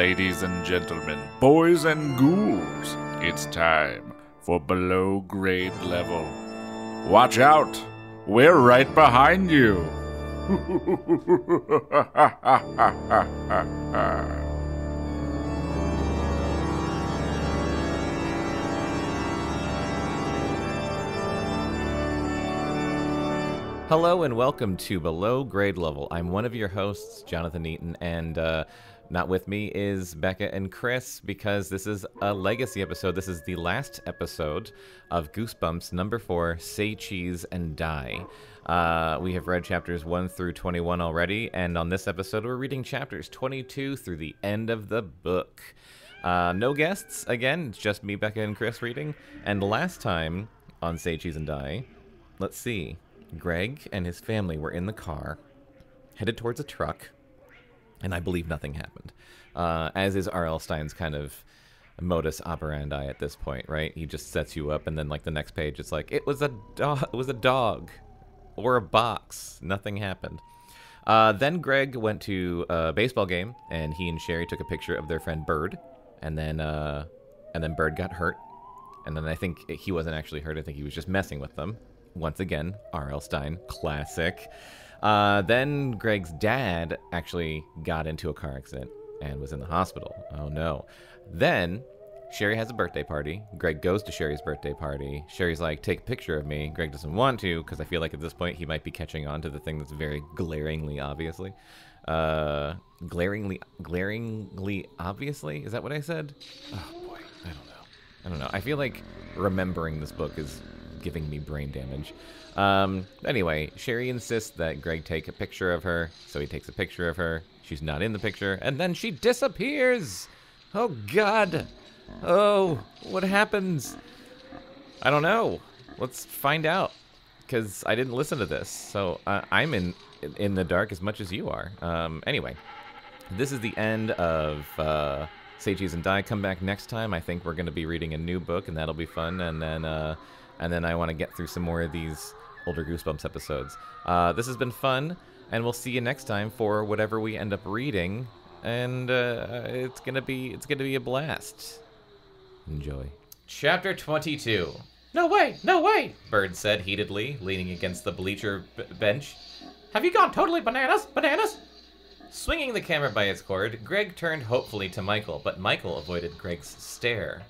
Ladies and gentlemen, boys and ghouls, it's time for below grade level. Watch out, we're right behind you. Hello and welcome to Below Grade Level. I'm one of your hosts, Jonathan Eaton, and not with me is Bekah and Chris because this is a legacy episode. This is the last episode of Goosebumps number 4, Say Cheese and Die. We have read chapters 1 through 21 already, and on this episode we're reading chapters 22 through the end of the book. No guests, again, it's just me, Bekah, and Chris reading. And last time on Say Cheese and Die, let's see, Greg and his family were in the car, headed towards a truck, and I believe nothing happened. As is R.L. Stine's kind of modus operandi at this point, right? He just sets you up, and then like the next page, it's like it was a dog, or a box. Nothing happened. Then Greg went to a baseball game, and he and Sherry took a picture of their friend Bird, and then Bird got hurt, and then I think he wasn't actually hurt. I think he was just messing with them. Once again, R.L. Stine, classic. Then Greg's dad actually got into a car accident and was in the hospital. Oh no. Then Sherry has a birthday party. Greg goes to Sherry's birthday party. Sherry's like, take a picture of me. Greg doesn't want to because I feel like at this point he might be catching on to the thing that's very glaringly obviously. Glaringly obviously? Is that what I said? Oh boy, I don't know. I feel like remembering this book is giving me brain damage. Anyway, Sherry insists that Greg take a picture of her, so he takes a picture of her. She's not in the picture, and then she disappears! Oh God! Oh, what happens? I don't know. Let's find out, because I didn't listen to this, so I'm in the dark as much as you are. Anyway, this is the end of Say Cheese and Die. Come back next time. I think we're going to be reading a new book, and that'll be fun, and then I want to get through some more of these older Goosebumps episodes. This has been fun, and we'll see you next time for whatever we end up reading. And it's gonna be a blast. Enjoy. Chapter 22. No way! Bird said heatedly, leaning against the bleacher bench. Have you gone totally bananas? Swinging the camera by its cord, Greg turned hopefully to Michael, but Michael avoided Greg's stare.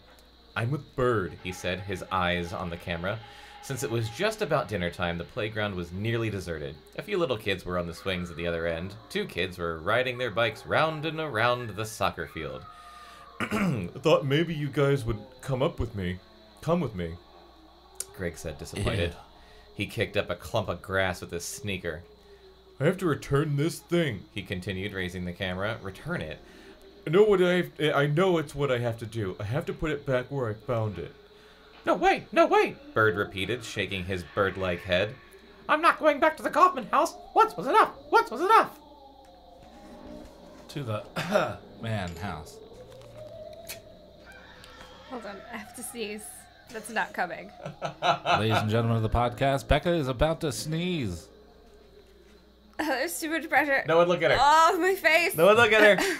I'm with Bird, he said, his eyes on the camera. Since it was just about dinner time, the playground was nearly deserted. A few little kids were on the swings at the other end. 2 kids were riding their bikes round and around the soccer field. Thought maybe you guys would come with me, Greg said, disappointed. Ew. He kicked up a clump of grass with his sneaker. I have to return this thing, he continued, raising the camera. Return it? I know it's what I have to do. I have to put it back where I found it. No way! Bird repeated, shaking his bird-like head. I'm not going back to the Kaufman house. Once was enough. To the man house. Hold on, I have to sneeze. That's not coming. Ladies and gentlemen of the podcast, Bekah is about to sneeze. There's too much pressure. No one look at her. Oh, my face. No one look at her.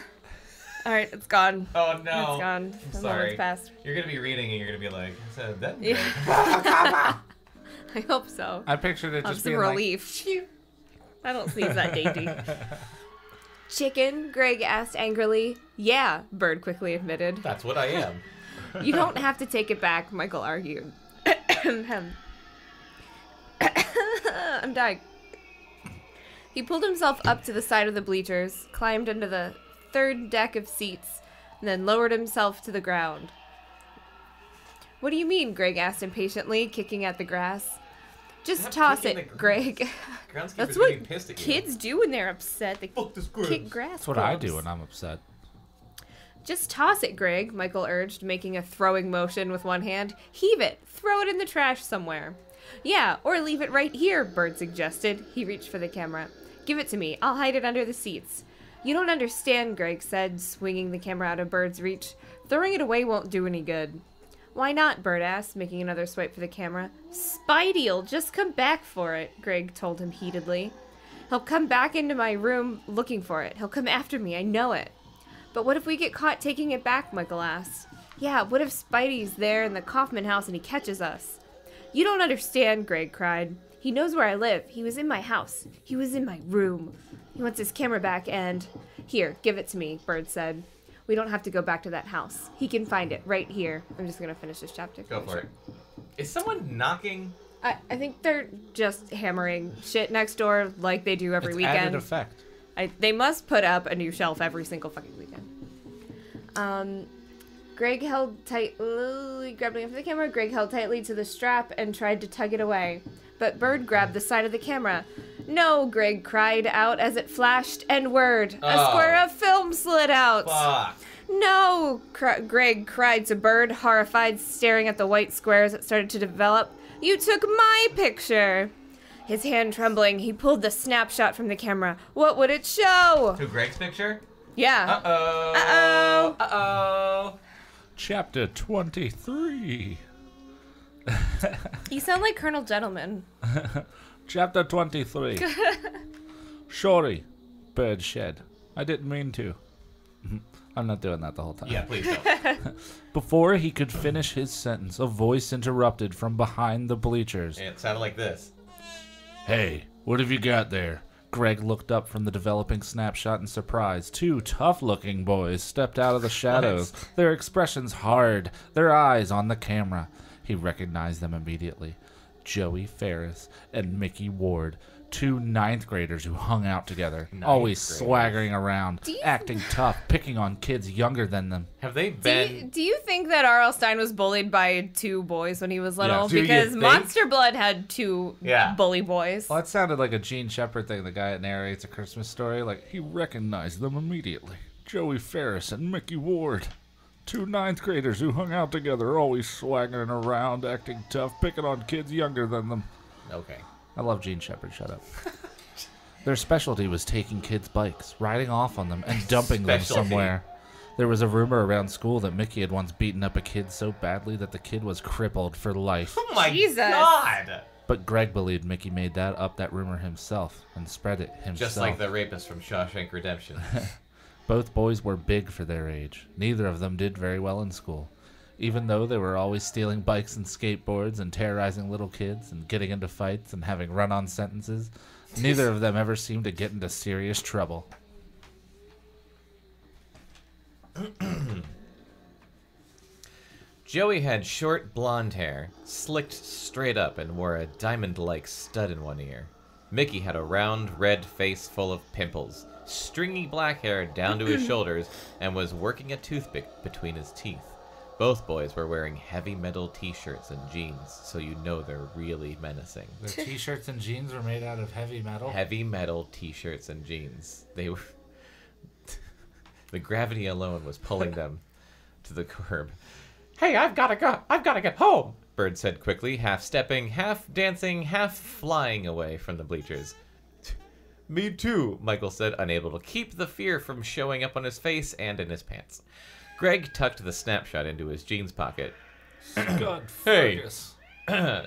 All right, it's gone. Oh no! It's gone. I'm sorry. Passed. You're gonna be reading and you're gonna be like, "So that." Yeah. I hope so. I pictured it just being relief. Like, I don't sneeze that dainty. Chicken? Greg asked angrily. Yeah, Bird quickly admitted. That's what I am. You don't have to take it back, Michael argued. I'm dying. He pulled himself up to the side of the bleachers, climbed into the 3rd deck of seats, and then lowered himself to the ground. What do you mean? Greg asked impatiently, kicking at the grass. Just toss it, Greg. That's what kids do when they're upset. They kick grass. That's what I do when I'm upset. Just toss it, Greg, Michael urged, making a throwing motion with one hand. Heave it. Throw it in the trash somewhere. Yeah, or leave it right here, Bird suggested. He reached for the camera. Give it to me. I'll hide it under the seats. You don't understand, Greg said, swinging the camera out of Bird's reach. Throwing it away won't do any good. Why not? Bird asked, making another swipe for the camera. Spidey'll just come back for it, Greg told him heatedly. He'll come back into my room looking for it. He'll come after me, I know it. But what if we get caught taking it back, Michael asked. Yeah, what if Spidey's there in the Kaufman house and he catches us? You don't understand, Greg cried. He knows where I live. He was in my house. He was in my room. He wants his camera back and... Here, give it to me, Bird said. We don't have to go back to that house. He can find it right here. I'm just going to finish this chapter. Go for it. Is someone knocking? I think they're just hammering shit next door like they do every weekend. Added effect. They must put up a new shelf every single fucking weekend. Greg held tightly, grabbed me for the camera. Greg held tightly to the strap and tried to tug it away. But Bird grabbed the side of the camera. No, Greg cried out as it flashed, and word. A square of film slid out. Fuck. No, Greg cried to Bird, horrified, staring at the white squares that started to develop. You took my picture. His hand trembling, he pulled the snapshot from the camera. What would it show? To Greg's picture? Yeah. Uh-oh. Uh-oh. Uh-oh. Chapter 23. You sound like Colonel Gentleman. Chapter 23. Sorry, Bird shed. I didn't mean to. I'm not doing that the whole time. Yeah, please don't. Before he could finish his sentence, a voice interrupted from behind the bleachers. And it sounded like this. Hey, what have you got there? Greg looked up from the developing snapshot in surprise. Two tough-looking boys stepped out of the shadows, their expressions hard, their eyes on the camera. He recognized them immediately. Joey Ferris and Mickey Ward, two ninth graders who hung out together, always swaggering around, acting tough, picking on kids younger than them. Have they been... Do you think that R.L. Stine was bullied by two boys when he was little? Yeah. Do you Because think? Monster Blood had two bully boys. Well, that sounded like a Gene Shepard thing, the guy that narrates A Christmas Story. Like, he recognized them immediately. Joey Ferris and Mickey Ward. Two ninth graders who hung out together, always swaggering around, acting tough, picking on kids younger than them. Okay. I love Gene Shepard, shut up. Their specialty was taking kids' bikes, riding off on them, and dumping them somewhere. There was a rumor around school that Mickey had once beaten up a kid so badly that the kid was crippled for life. Oh my Jesus. God! But Greg believed Mickey made that rumor himself and spread it himself. Just like the rapist from Shawshank Redemption. Both boys were big for their age. Neither of them did very well in school. Even though they were always stealing bikes and skateboards and terrorizing little kids and getting into fights and having run-on sentences, neither of them ever seemed to get into serious trouble. Joey had short blonde hair, slicked straight up, and wore a diamond-like stud in one ear. Mickey had a round, red face full of pimples, stringy black hair down to his shoulders, and was working a toothpick between his teeth. Both boys were wearing heavy metal t-shirts and jeans, so you know they're really menacing. Their t-shirts and jeans were made out of heavy metal? Heavy metal t-shirts and jeans. They were... The gravity alone was pulling them to the curb. Hey, I've gotta go. I've gotta get home, Bird said quickly, half stepping, half dancing, half flying away from the bleachers. Me too, Michael said, unable to keep the fear from showing up on his face and in his pants. Greg tucked the snapshot into his jeans pocket. God, Hey. Fergus. Hey,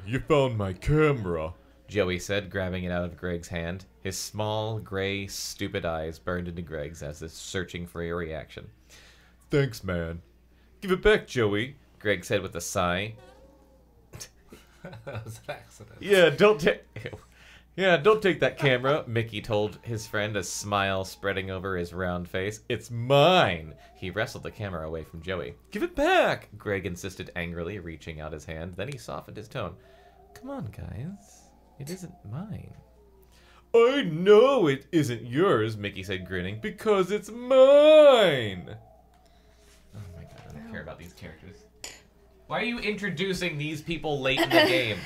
you found my camera, Joey said, grabbing it out of Greg's hand. His small, gray, stupid eyes burned into Greg's as if searching for a reaction. Thanks, man. Give it back, Joey, Greg said with a sigh. That was an accident. Don't take that camera, Mickey told his friend, a smile spreading over his round face. It's mine. He wrestled the camera away from Joey. Give it back, Greg insisted angrily, reaching out his hand. Then he softened his tone. Come on, guys. It isn't mine. I know it isn't yours, Mickey said, grinning, because it's mine. Oh my God, I don't care about these characters. Why are you introducing these people late in the game?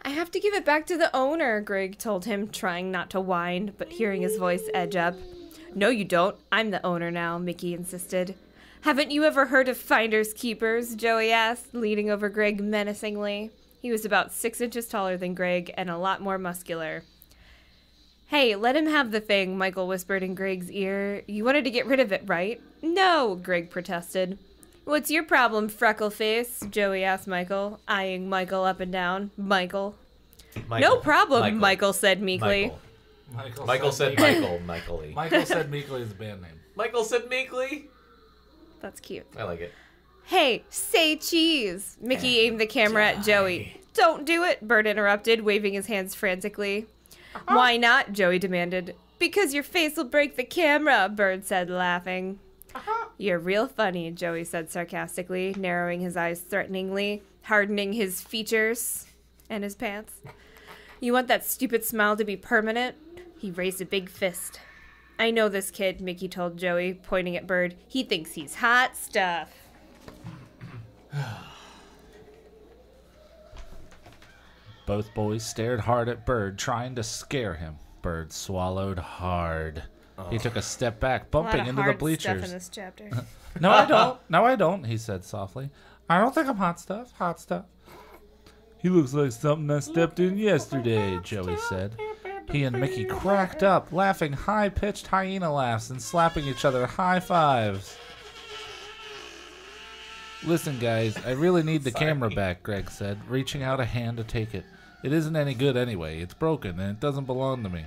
I have to give it back to the owner, Greg told him, trying not to whine, but hearing his voice edge up. No, you don't. I'm the owner now, Mickey insisted. Haven't you ever heard of finders keepers? Joey asked, leaning over Greg menacingly. He was about 6 inches taller than Greg and a lot more muscular. Hey, let him have the thing, Michael whispered in Greg's ear. You wanted to get rid of it, right? No, Greg protested. What's your problem, Freckleface? Joey asked Michael, eyeing Michael up and down. Michael. No problem, Michael said meekly. Michael said Michael. Michael-y. Michael said Meekly is the band name. Michael said Meekly. That's cute. I like it. Hey, say cheese. Mickey aimed the camera at Joey. Don't do it, Bert interrupted, waving his hands frantically. Why not? Joey demanded. Because your face will break the camera, Bert said, laughing. You're real funny, Joey said sarcastically, narrowing his eyes threateningly, hardening his features and his pants. You want that stupid smile to be permanent? He raised a big fist. I know this kid, Mickey told Joey, pointing at Bird. He thinks he's hot stuff. Both boys stared hard at Bird, trying to scare him. Bird swallowed hard. He took a step back, bumping into the bleachers. Stuff in this chapter. No, I don't. No, I don't, he said softly. I don't think I'm hot stuff. Hot stuff. He looks like something I stepped in yesterday, Joey said. He and Mickey cracked up, laughing high-pitched hyena laughs and slapping each other high fives. Listen, guys, I really need the camera back, Greg said, reaching out a hand to take it. It isn't any good anyway. It's broken, and it doesn't belong to me.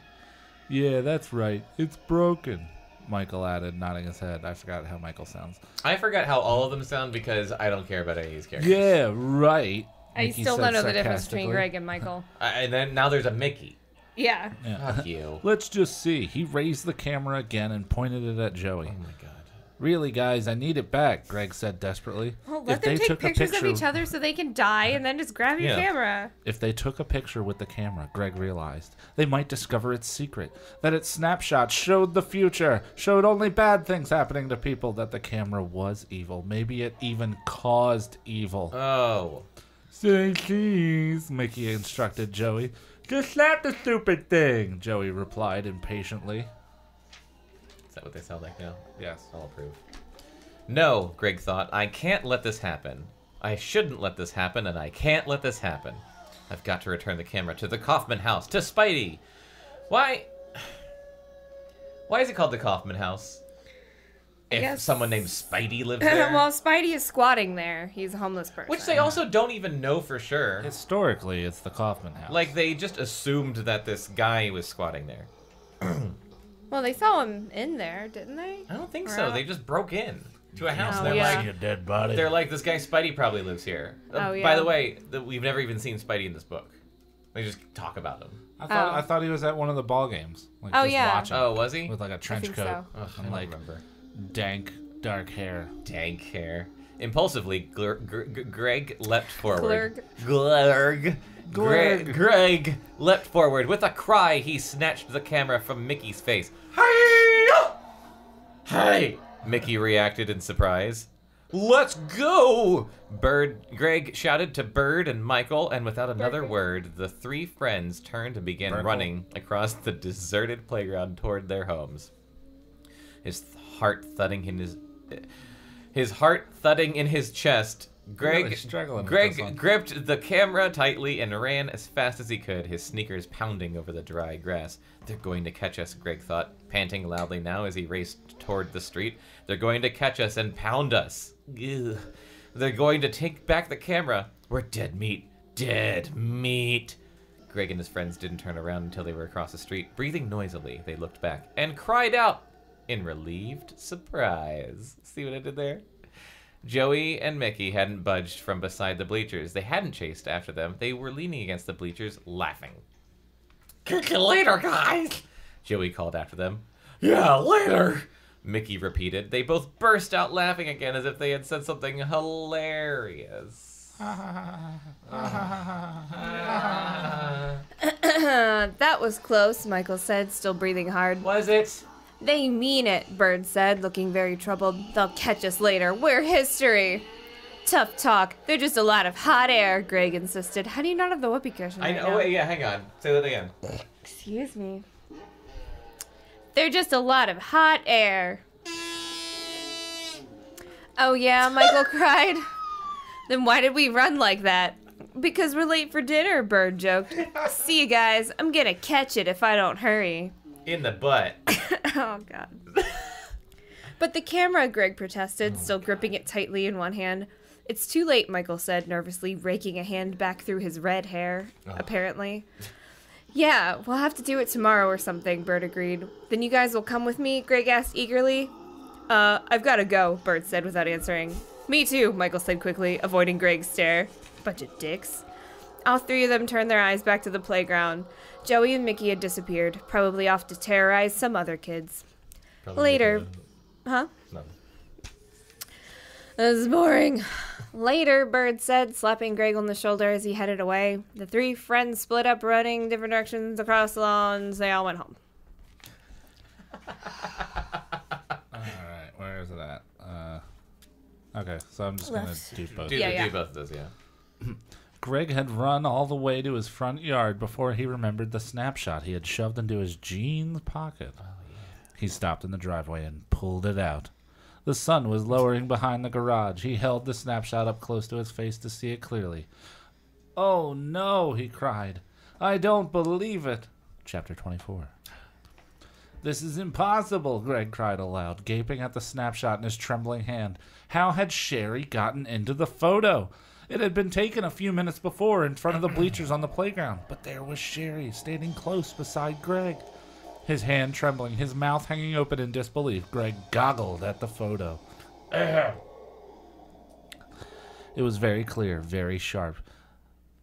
Yeah, that's right. It's broken, Michael added, nodding his head. I forgot how Michael sounds. I forgot how all of them sound because I don't care about any of these characters. Yeah, right. I Mickey still said don't know the difference between sarcastically. Greg and Michael. And then now there's a Mickey. Yeah. Fuck you. Let's just see. He raised the camera again and pointed it at Joey. Oh my god. Really, guys, I need it back, Greg said desperately. Well, let them take pictures of each other so they can die and then just grab your camera. If they took a picture with the camera, Greg realized, they might discover its secret. That its snapshot showed the future, showed only bad things happening to people, that the camera was evil. Maybe it even caused evil. Oh. Say cheese, Mickey instructed Joey. Just slap the stupid thing, Joey replied impatiently. Is that what they sound like now? Yes. I'll approve. No, Greg thought. I can't let this happen. I shouldn't let this happen, and I can't let this happen. I've got to return the camera to the Kaufman house, to Spidey. Why is it called the Kaufman house? If someone named Spidey lives there? Well, Spidey is squatting there. He's a homeless person. Which they also don't even know for sure. Historically, it's the Kaufman house. Like, they just assumed that this guy was squatting there. Well, they saw him in there, didn't they? I don't think so. They just broke in to a house. Oh, They're yeah. like, a dead body. they're like, this guy Spidey probably lives here. Oh, yeah. By the way, we've never even seen Spidey in this book. They just talk about him. I thought he was at one of the ball games. Like, Oh, just yeah. watching. Oh, was he? With like a trench think coat so. Ugh, I and don't like remember. dank, dark hair. Dank hair. Impulsively, Greg leapt forward. Glurg. Greg leapt forward. With a cry, he snatched the camera from Mickey's face. Hey! Mickey reacted in surprise. Let's go! Greg shouted to Bird and Michael, and without another word, the three friends turned and began running across the deserted playground toward their homes. His heart thudding in his chest. Greg gripped the camera tightly and ran as fast as he could, his sneakers pounding over the dry grass. They're going to catch us, Greg thought, panting loudly now as he raced toward the street. They're going to catch us and pound us. Ugh. They're going to take back the camera. We're dead meat. Dead meat. Greg and his friends didn't turn around until they were across the street. Breathing noisily, they looked back and cried out in relieved surprise. See what I did there? Joey and Mickey hadn't budged from beside the bleachers. They hadn't chased after them. They were leaning against the bleachers, laughing. Catch you later, guys! Joey called after them. Yeah, later! Mickey repeated. They both burst out laughing again as if they had said something hilarious. That was close, Michael said, still breathing hard. Was it? They mean it, Bird said, looking very troubled. They'll catch us later. We're history. Tough talk. They're just a lot of hot air, Greg insisted. How do you not have the whoopee cushion I right know. now? Wait, yeah, hang on. Say that again. Excuse me. They're just a lot of hot air. Oh yeah, Michael cried. Then why did we run like that? Because we're late for dinner, Bird joked. See you guys. I'm gonna catch it if I don't hurry. In the butt. Oh, God. But the camera, Greg protested, still gripping it tightly in one hand. It's too late, Michael said, nervously, raking a hand back through his red hair, apparently. Yeah, we'll have to do it tomorrow or something, Bert agreed. Then you guys will come with me? Greg asked eagerly. I've gotta go, Bert said without answering. Me too, Michael said quickly, avoiding Greg's stare. Bunch of dicks. All three of them turned their eyes back to the playground. Joey and Mickey had disappeared, probably off to terrorize some other kids. Later. Huh? No. This is boring. Later, Bird said, slapping Greg on the shoulder as he headed away. The three friends split up, running different directions across the lawns. They all went home. Alright, where is it at? Okay, so I'm just going to do both. Do both of those, yeah. Greg had run all the way to his front yard before he remembered the snapshot he had shoved into his jeans pocket. Oh, yeah. He stopped in the driveway and pulled it out. The sun was lowering behind the garage. He held the snapshot up close to his face to see it clearly. "Oh, no," he cried. "I don't believe it." Chapter 24. "This is impossible," Greg cried aloud, gaping at the snapshot in his trembling hand. How had Sherry gotten into the photo? It had been taken a few minutes before in front of the bleachers on the playground, but there was Sherry standing close beside Greg. His hand trembling, his mouth hanging open in disbelief, Greg goggled at the photo. It was very clear, very sharp.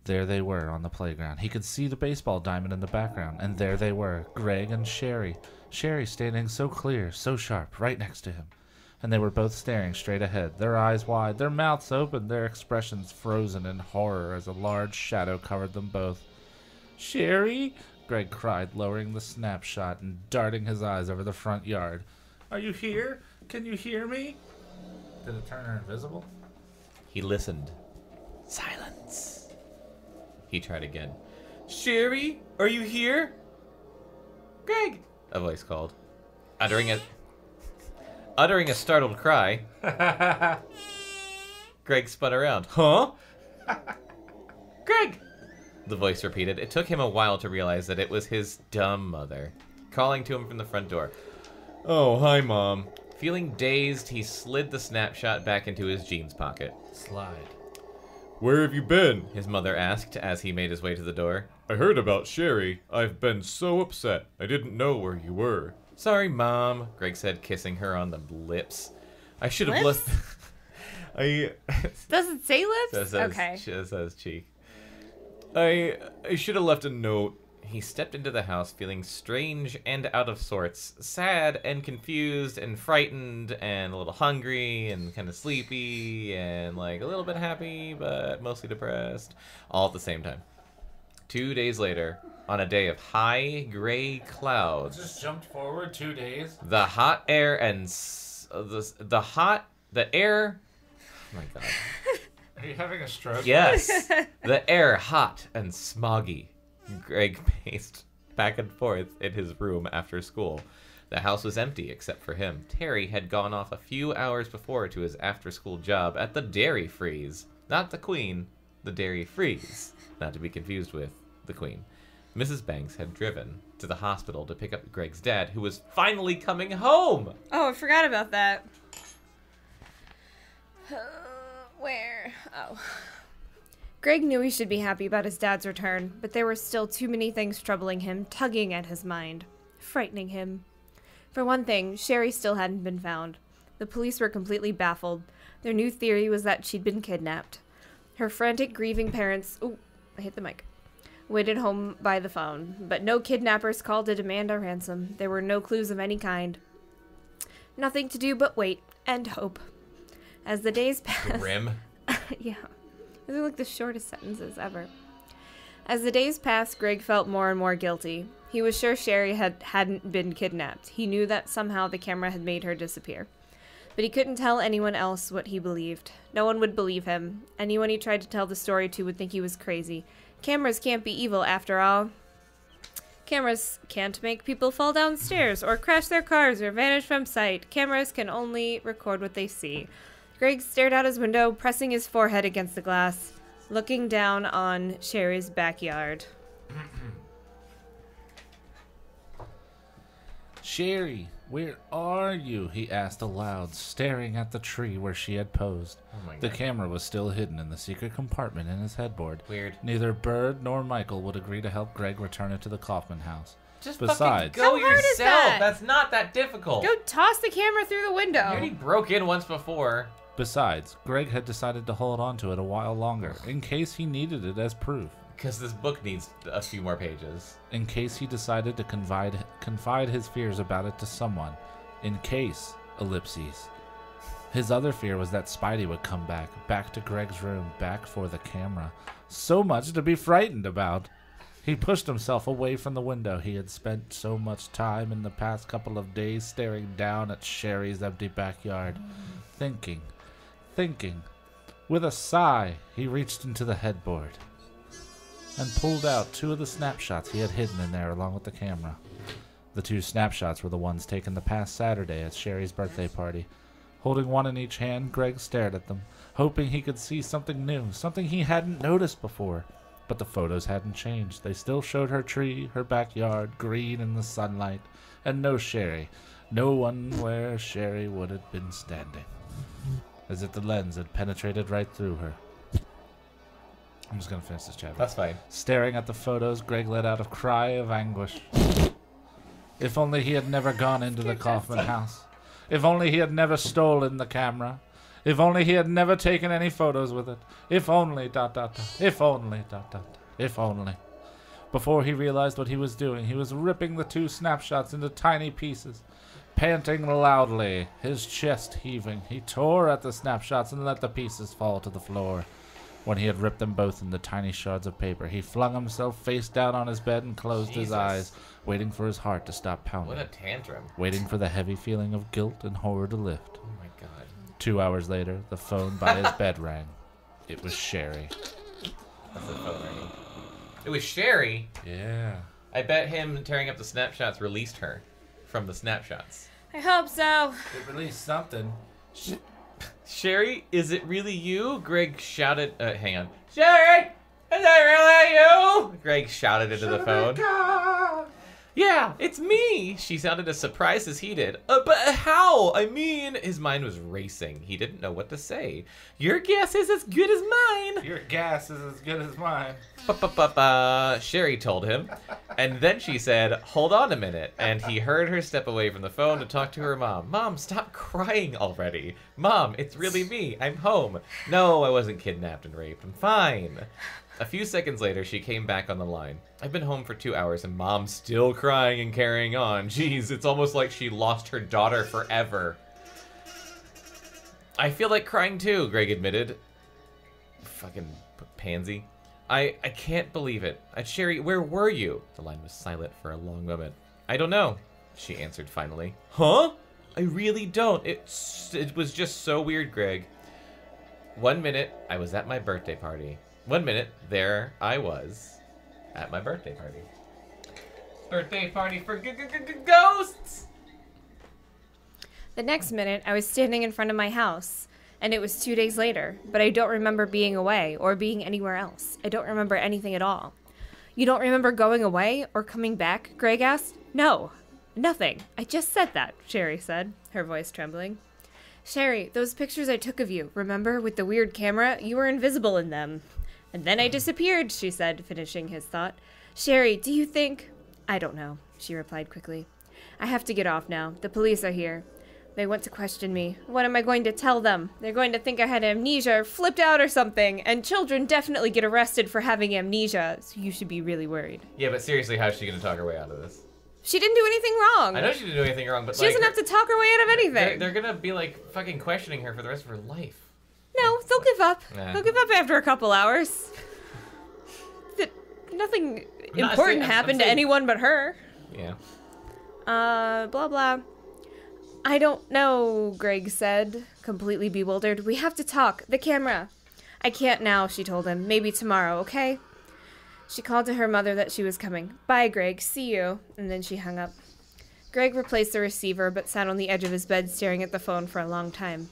There they were on the playground. He could see the baseball diamond in the background, and there they were, Greg and Sherry. Sherry standing so clear, so sharp, right next to him. And they were both staring straight ahead, their eyes wide, their mouths open, their expressions frozen in horror as a large shadow covered them both. "Sherry?" Greg cried, lowering the snapshot and darting his eyes over the front yard. "Are you here? Can you hear me?" Did it turn her invisible? He listened. Silence. He tried again. "Sherry, are you here?" "Greg," a voice called. Uttering a startled cry, Greg spun around. "Huh?" "Greg!" the voice repeated. It took him a while to realize that it was his dumb mother, calling to him from the front door. "Oh, hi, Mom." Feeling dazed, he slid the snapshot back into his jeans pocket. Slide. Where have you been? His mother asked as he made his way to the door. I heard about Sherry. I've been so upset. I didn't know where you were. "Sorry, Mom," Greg said, kissing her on the lips. "I should have Lips? Does it say lips? Okay. It says cheek. I should have left a note." He stepped into the house feeling strange and out of sorts, sad and confused and frightened and a little hungry and kind of sleepy and like a little bit happy but mostly depressed all at the same time. 2 days later, on a day of high gray clouds, Just jumped forward 2 days. the hot air and the air. Oh my God. Are you having a stroke? Yes. The air hot and smoggy. Greg paced back and forth in his room after school. The house was empty except for him. Terry had gone off a few hours before to his after-school job at the Dairy Freeze. Not the Queen, the Dairy Freeze. Not to be confused with the Queen. Mrs. Banks had driven to the hospital to pick up Greg's dad, who was finally coming home. Oh, I forgot about that. Where? Oh. Greg knew he should be happy about his dad's return, but there were still too many things troubling him, tugging at his mind, frightening him. For one thing, Sherry still hadn't been found. The police were completely baffled. Their new theory was that she'd been kidnapped. Her frantic, grieving parents... Ooh, I hit the mic. Waited home by the phone, but no kidnappers called to demand a ransom. There were no clues of any kind. Nothing to do but wait and hope. As the days passed... Grim. Yeah. These are like the shortest sentences ever. As the days passed, Greg felt more and more guilty. He was sure Sherry hadn't been kidnapped. He knew that somehow the camera had made her disappear. But he couldn't tell anyone else what he believed. No one would believe him. Anyone he tried to tell the story to would think he was crazy. Cameras can't be evil, after all. Cameras can't make people fall downstairs or crash their cars or vanish from sight. Cameras can only record what they see. Greg stared out his window, pressing his forehead against the glass, looking down on Sherry's backyard. "Sherry," Where are you? He asked aloud, staring at the tree where she had posed. Oh my God. The camera was still hidden in the secret compartment in his headboard. Weird. Neither Bird nor Michael would agree to help Greg return it to the Kaufman house. Just Besides, fucking go How hard is yourself. that? That's not that difficult. Go toss the camera through the window. You already broke in once before. Besides, Greg had decided to hold on to it a while longer, in case he needed it as proof. Because this book needs a few more pages. In case he decided to confide his fears about it to someone. In case, ellipses. His other fear was that Spidey would come back to Greg's room, back for the camera. So much to be frightened about. He pushed himself away from the window. He had spent so much time in the past couple of days staring down at Sherry's empty backyard. Thinking. With a sigh, he reached into the headboard and pulled out 2 of the snapshots he had hidden in there along with the camera. The 2 snapshots were the ones taken the past Saturday at Sherry's birthday party. Holding one in each hand, Greg stared at them, hoping he could see something new, something he hadn't noticed before. But the photos hadn't changed. They still showed her tree, her backyard, green in the sunlight, and no Sherry. No one where Sherry would have been standing. As if the lens had penetrated right through her. I'm just going to finish this chapter. That's fine. Staring at the photos, Greg let out a cry of anguish. If only he had never gone into the Kaufman house. If only he had never stolen the camera. If only he had never taken any photos with it. If only, ... If only, ... If only. Before he realized what he was doing, he was ripping the 2 snapshots into tiny pieces. Panting loudly, his chest heaving, he tore at the snapshots and let the pieces fall to the floor. When he had ripped them both into tiny shards of paper, he flung himself face down on his bed and closed his eyes, waiting for his heart to stop pounding. What a tantrum. Waiting for the heavy feeling of guilt and horror to lift. Oh my God. 2 hours later, the phone by his bed rang. It was Sherry. That's the phone ringing. It was Sherry. Yeah. I bet him tearing up the snapshots released her from the snapshots. I hope so. It released something. Sherry, is it really you? Greg shouted. Hang on. Sherry, is it really you? Greg shouted into the phone. Yeah, it's me. She sounded as surprised as he did. But how? I mean, his mind was racing. He didn't know what to say. Your guess is as good as mine. Your gas is as good as mine. Sherry told him. And then she said, hold on a minute. And he heard her step away from the phone to talk to her mom. Mom, stop crying already. Mom, it's really me. I'm home. No, I wasn't kidnapped and raped. I'm fine. A few seconds later, she came back on the line. I've been home for 2 hours and Mom's still crying and carrying on. Jeez, it's almost like she lost her daughter forever. I feel like crying too, Greg admitted. Fucking pansy. I can't believe it. Sherry, where were you? The line was silent for a long moment. I don't know, she answered finally. Huh? I really don't. It was just so weird, Greg. 1 minute, I was at my birthday party. 1 minute, there I was at my birthday party. Birthday party for ghosts! The next minute, I was standing in front of my house, and it was 2 days later, but I don't remember being away or being anywhere else. I don't remember anything at all. You don't remember going away or coming back? Greg asked. No, nothing. I just said that, Sherry said, her voice trembling. Sherry, those pictures I took of you, remember, with the weird camera? You were invisible in them. And then I disappeared, she said, finishing his thought. Sherry, do you think... I don't know, she replied quickly. I have to get off now. The police are here. They want to question me. What am I going to tell them? They're going to think I had amnesia or flipped out or something. And children definitely get arrested for having amnesia, so you should be really worried. Yeah, but seriously, how's she going to talk her way out of this? She didn't do anything wrong. I know she didn't do anything wrong, but she doesn't have to talk her way out of anything. They're going to be, like, fucking questioning her for the rest of her life. No, they'll give up. Nah. They'll give up after a couple hours. Nothing important happened to anyone but her. Yeah. Blah, blah. I don't know, Greg said, completely bewildered. We have to talk. The camera. I can't now, she told him. Maybe tomorrow, okay? She called to her mother that she was coming. Bye, Greg. See you. And then she hung up. Greg replaced the receiver, but sat on the edge of his bed staring at the phone for a long time.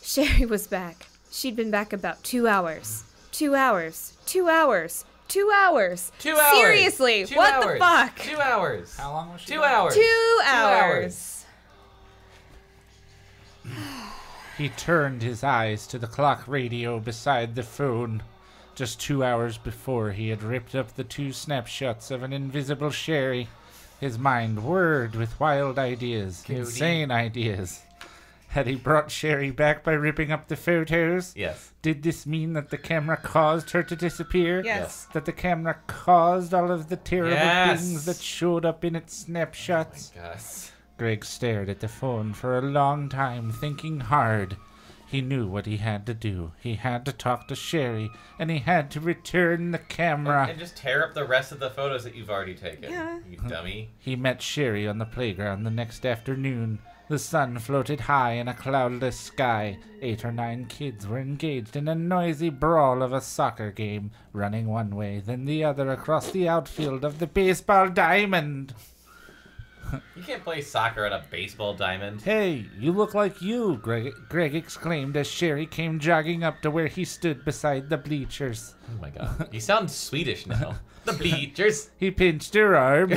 Sherry was back. She'd been back about 2 hours. 2 hours. 2 hours. 2 hours. 2 hours. Seriously, 2 what hours. the fuck? 2 hours. How long was she? 2 hours. 2 hours. He turned his eyes to the clock radio beside the phone. Just 2 hours before, he had ripped up the 2 snapshots of an invisible Sherry. His mind whirred with wild ideas, insane ideas. Had he brought Sherry back by ripping up the photos? Yes. Did this mean that the camera caused her to disappear? Yes. That the camera caused all of the terrible Yes. things that showed up in its snapshots? Yes. Greg stared at the phone for a long time, thinking hard. He knew what he had to do. He had to talk to Sherry, and he had to return the camera. And just tear up the rest of the photos that you've already taken. Yeah. You dummy. He met Sherry on the playground the next afternoon. The sun floated high in a cloudless sky. 8 or 9 kids were engaged in a noisy brawl of a soccer game, running one way, then the other across the outfield of the baseball diamond. You can't play soccer at a baseball diamond. Hey, you look like you, Greg exclaimed as Sherry came jogging up to where he stood beside the bleachers. Oh my god. You sound Swedish now. The bleachers. He pinched her arm.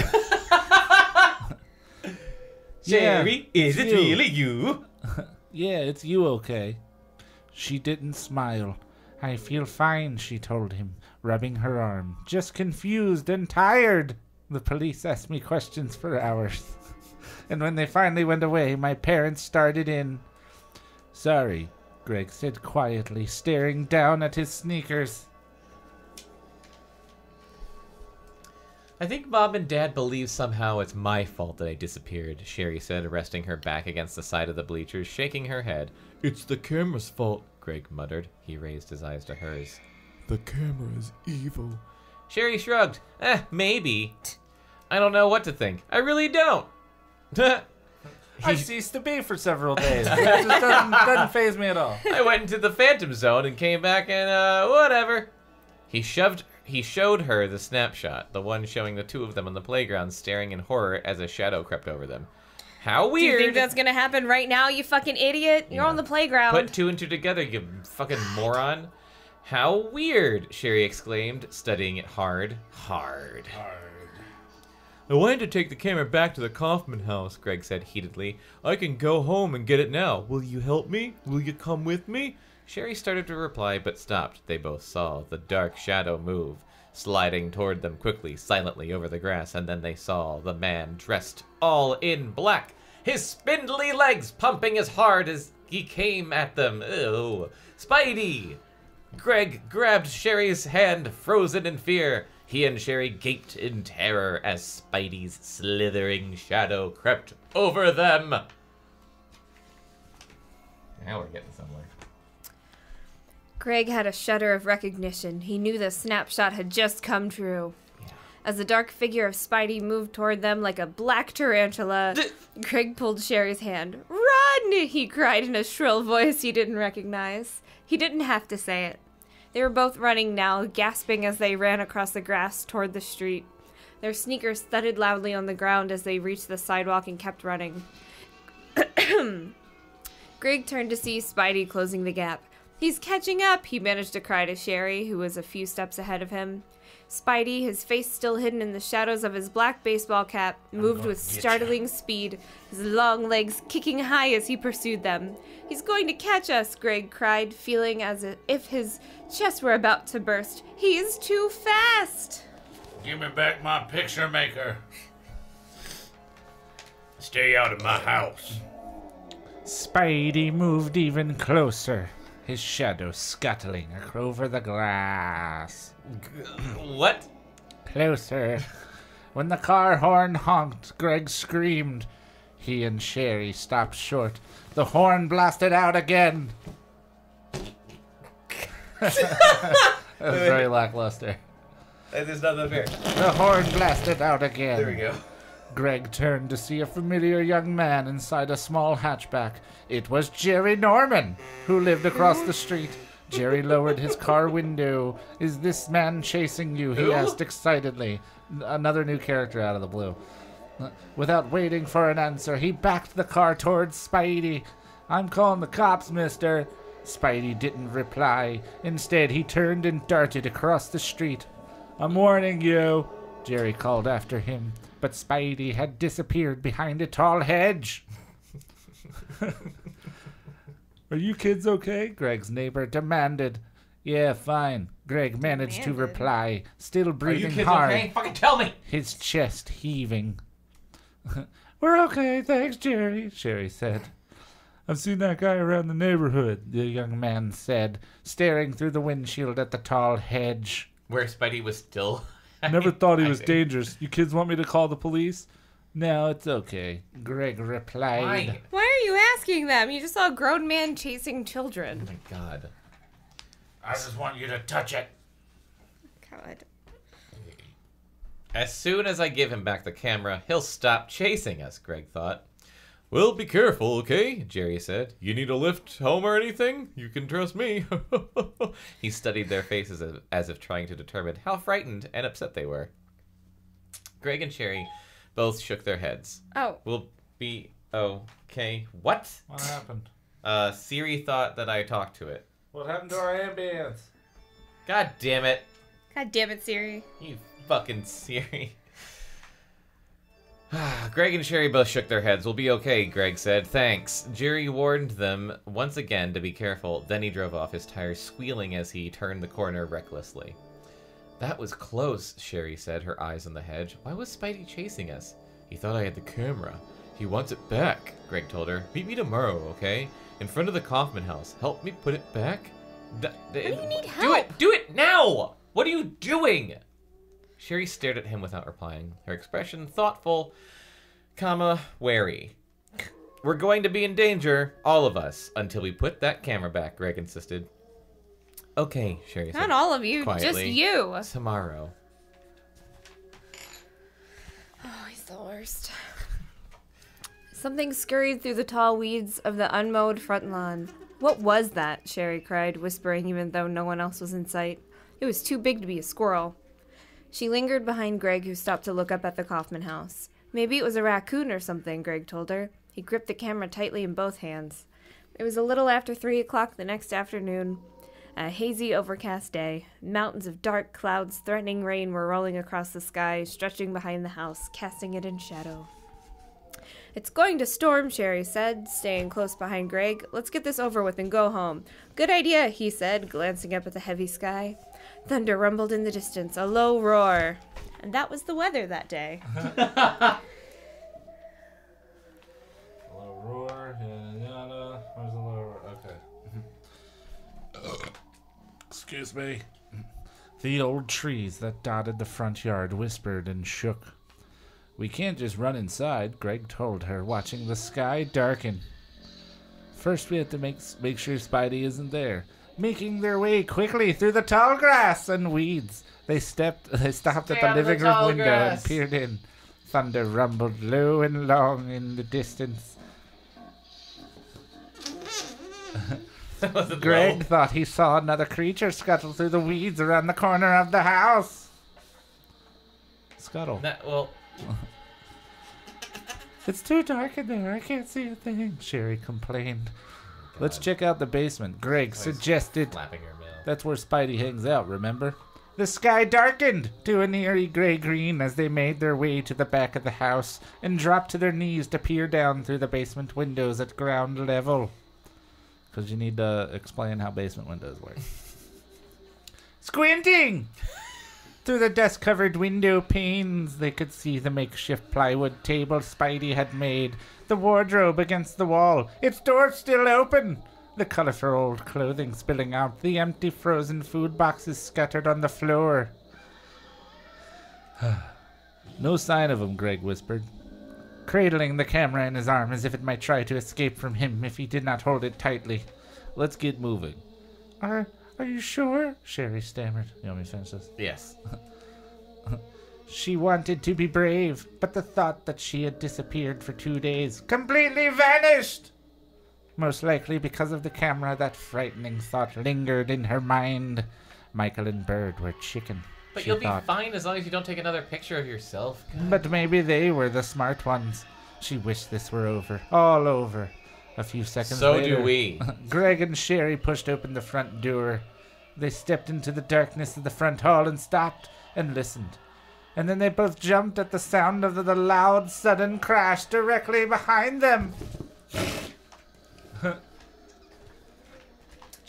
Sherry, is it you. really you? Yeah, it's you, okay. She didn't smile. I feel fine, she told him, rubbing her arm. Just confused and tired. The police asked me questions for hours. And when they finally went away, my parents started in. Sorry, Greg said quietly, staring down at his sneakers. I think Mom and Dad believe somehow it's my fault that I disappeared, Sherry said, resting her back against the side of the bleachers, shaking her head. It's the camera's fault, Greg muttered. He raised his eyes to hers. The camera is evil. Sherry shrugged. Maybe. I don't know what to think. I really don't. I ceased to be for several days. It just doesn't faze me at all. I went into the Phantom Zone and came back and, whatever. He showed her the snapshot, the one showing the 2 of them on the playground staring in horror as a shadow crept over them. How Do you weird. think that's gonna happen right now, you fucking idiot? You're on the playground. Put 2 and 2 together, you fucking moron. How weird, Sherry exclaimed, studying it hard. Hard. I wanted to take the camera back to the Kaufman house, Greg said heatedly. I can go home and get it now. Will you help me? Will you come with me? Sherry started to reply, but stopped. They both saw the dark shadow move, sliding toward them quickly, silently over the grass, and then they saw the man dressed all in black, his spindly legs pumping as hard as he came at them. Ew. Spidey! Greg grabbed Sherry's hand, frozen in fear. He and Sherry gaped in terror as Spidey's slithering shadow crept over them. Now we're getting somewhere. Greg had a shudder of recognition. He knew the snapshot had just come true. Yeah. As the dark figure of Spidey moved toward them like a black tarantula, Greg pulled Sherry's hand. Run! He cried in a shrill voice he didn't recognize. He didn't have to say it. They were both running now, gasping as they ran across the grass toward the street. Their sneakers thudded loudly on the ground as they reached the sidewalk and kept running. Greg turned to see Spidey closing the gap. He's catching up, he managed to cry to Sherry, who was a few steps ahead of him. Spidey, his face still hidden in the shadows of his black baseball cap, moved with startling speed, his long legs kicking high as he pursued them. He's going to catch us, Greg cried, feeling as if his chest were about to burst. He's too fast! Give me back my picture maker. Stay out of my house. Spidey moved even closer, his shadow scuttling over the grass. What? Closer. When the car horn honked, Greg screamed. He and Sherry stopped short. The horn blasted out again. That was very lackluster. There's nothing fair. The horn blasted out again. There we go. Greg turned to see a familiar young man inside a small hatchback. It was Jerry Norman, who lived across the street. Jerry lowered his car window. Is this man chasing you? He asked excitedly. Another new character out of the blue. Without waiting for an answer, he backed the car towards Spidey. I'm calling the cops, mister. Spidey didn't reply. Instead, he turned and darted across the street. I'm warning you, Jerry called after him. But Spidey had disappeared behind a tall hedge. Are you kids okay? Greg's neighbor demanded. Yeah, fine. Greg managed to reply, still breathing hard. Okay? Fucking tell me! His chest heaving. We're okay, thanks, Jerry, Sherry said. I've seen that guy around the neighborhood, the young man said, staring through the windshield at the tall hedge. Where Spidey was still. Never thought he was dangerous. You kids want me to call the police? No, it's okay, Greg replied. Why are you asking them? You just saw a grown man chasing children. Oh my god. I just want you to touch it. God. As soon as I give him back the camera, he'll stop chasing us, Greg thought. Well, be careful, okay? Jerry said. You need a lift home or anything? You can trust me. He studied their faces as if trying to determine how frightened and upset they were. Greg and Sherry both shook their heads. Oh. We'll be okay. What? What happened? Siri thought that I talked to it. What happened to our ambience? God damn it. God damn it, Siri. You fucking Siri. Greg and Sherry both shook their heads. We'll be okay, Greg said. Thanks. Jerry warned them once again to be careful. Then he drove off, his tires squealing as he turned the corner recklessly. That was close, Sherry said, her eyes on the hedge. Why was Spidey chasing us? He thought I had the camera. He wants it back, Greg told her. Meet me tomorrow, okay? In front of the Kaufman house. Help me put it back? Why do you need help? Do it now! What are you doing? Sherry stared at him without replying, her expression thoughtful, wary. We're going to be in danger, all of us, until we put that camera back, Greg insisted. Okay, Sherry said. Not all of you, quietly. just you. Tomorrow. Oh, he's the worst. Something scurried through the tall weeds of the unmowed front lawn. What was that? Sherry cried, whispering even though no one else was in sight. It was too big to be a squirrel. She lingered behind Greg, who stopped to look up at the Kaufman house. Maybe it was a raccoon or something, Greg told her. He gripped the camera tightly in both hands. It was a little after 3 o'clock the next afternoon. A hazy, overcast day. Mountains of dark clouds threatening rain were rolling across the sky, stretching behind the house, casting it in shadow. It's going to storm, Sherry said, staying close behind Greg. Let's get this over with and go home. Good idea, he said, glancing up at the heavy sky. Thunder rumbled in the distance, a low roar. And that was the weather that day. Low roar, yada. Where's the low roar? Okay. Excuse me. The old trees that dotted the front yard whispered and shook. We can't just run inside, Greg told her, watching the sky darken. First we have to make sure Spidey isn't there. Making their way quickly through the tall grass and weeds. They stopped at the living room window and peered in. Thunder rumbled low and long in the distance. Greg thought he saw another creature scuttle through the weeds around the corner of the house. Scuttle. It's too dark in there. I can't see a thing, Sherry complained. God. Let's check out the basement, Greg suggested. That's where Spidey hangs out, remember? The sky darkened to an eerie gray-green as they made their way to the back of the house and dropped to their knees to peer down through the basement windows at ground level. Because you need to explain how basement windows work. Squinting! Through the dust-covered window panes, they could see the makeshift plywood table Spidey had made, the wardrobe against the wall, its door still open, the colorful old clothing spilling out, the empty frozen food boxes scattered on the floor. No sign of him, Greg whispered, cradling the camera in his arm as if it might try to escape from him if he did not hold it tightly. Let's get moving. Are you sure? Sherry stammered. You want me to finish this? Yes. She wanted to be brave, but the thought that she had disappeared for 2 days completely vanished. Most likely because of the camera, that frightening thought lingered in her mind. Michael and Bird were chicken. But you'll be fine as long as you don't take another picture of yourself. God. But maybe they were the smart ones. She wished this were over. All over. A few seconds later. So do we. Greg and Sherry pushed open the front door. They stepped into the darkness of the front hall and stopped and listened. And then they both jumped at the sound of the loud, sudden crash directly behind them.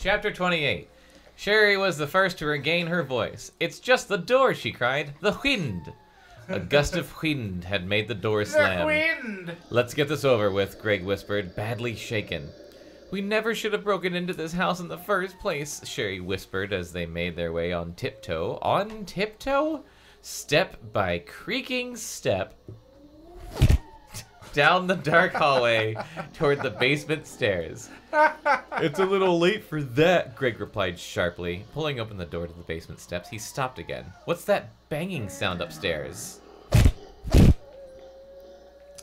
Chapter 28. Sherry was the first to regain her voice. "It's just the door," she cried. "The wind." A gust of wind had made the door slam. The wind! "Let's get this over with," Greg whispered, badly shaken. "We never should have broken into this house in the first place," Sherry whispered as they made their way on tiptoe. On tiptoe? Step by creaking step down the dark hallway toward the basement stairs. "It's a little late for that," Greg replied sharply. Pulling open the door to the basement steps, he stopped again. "What's that banging sound upstairs?"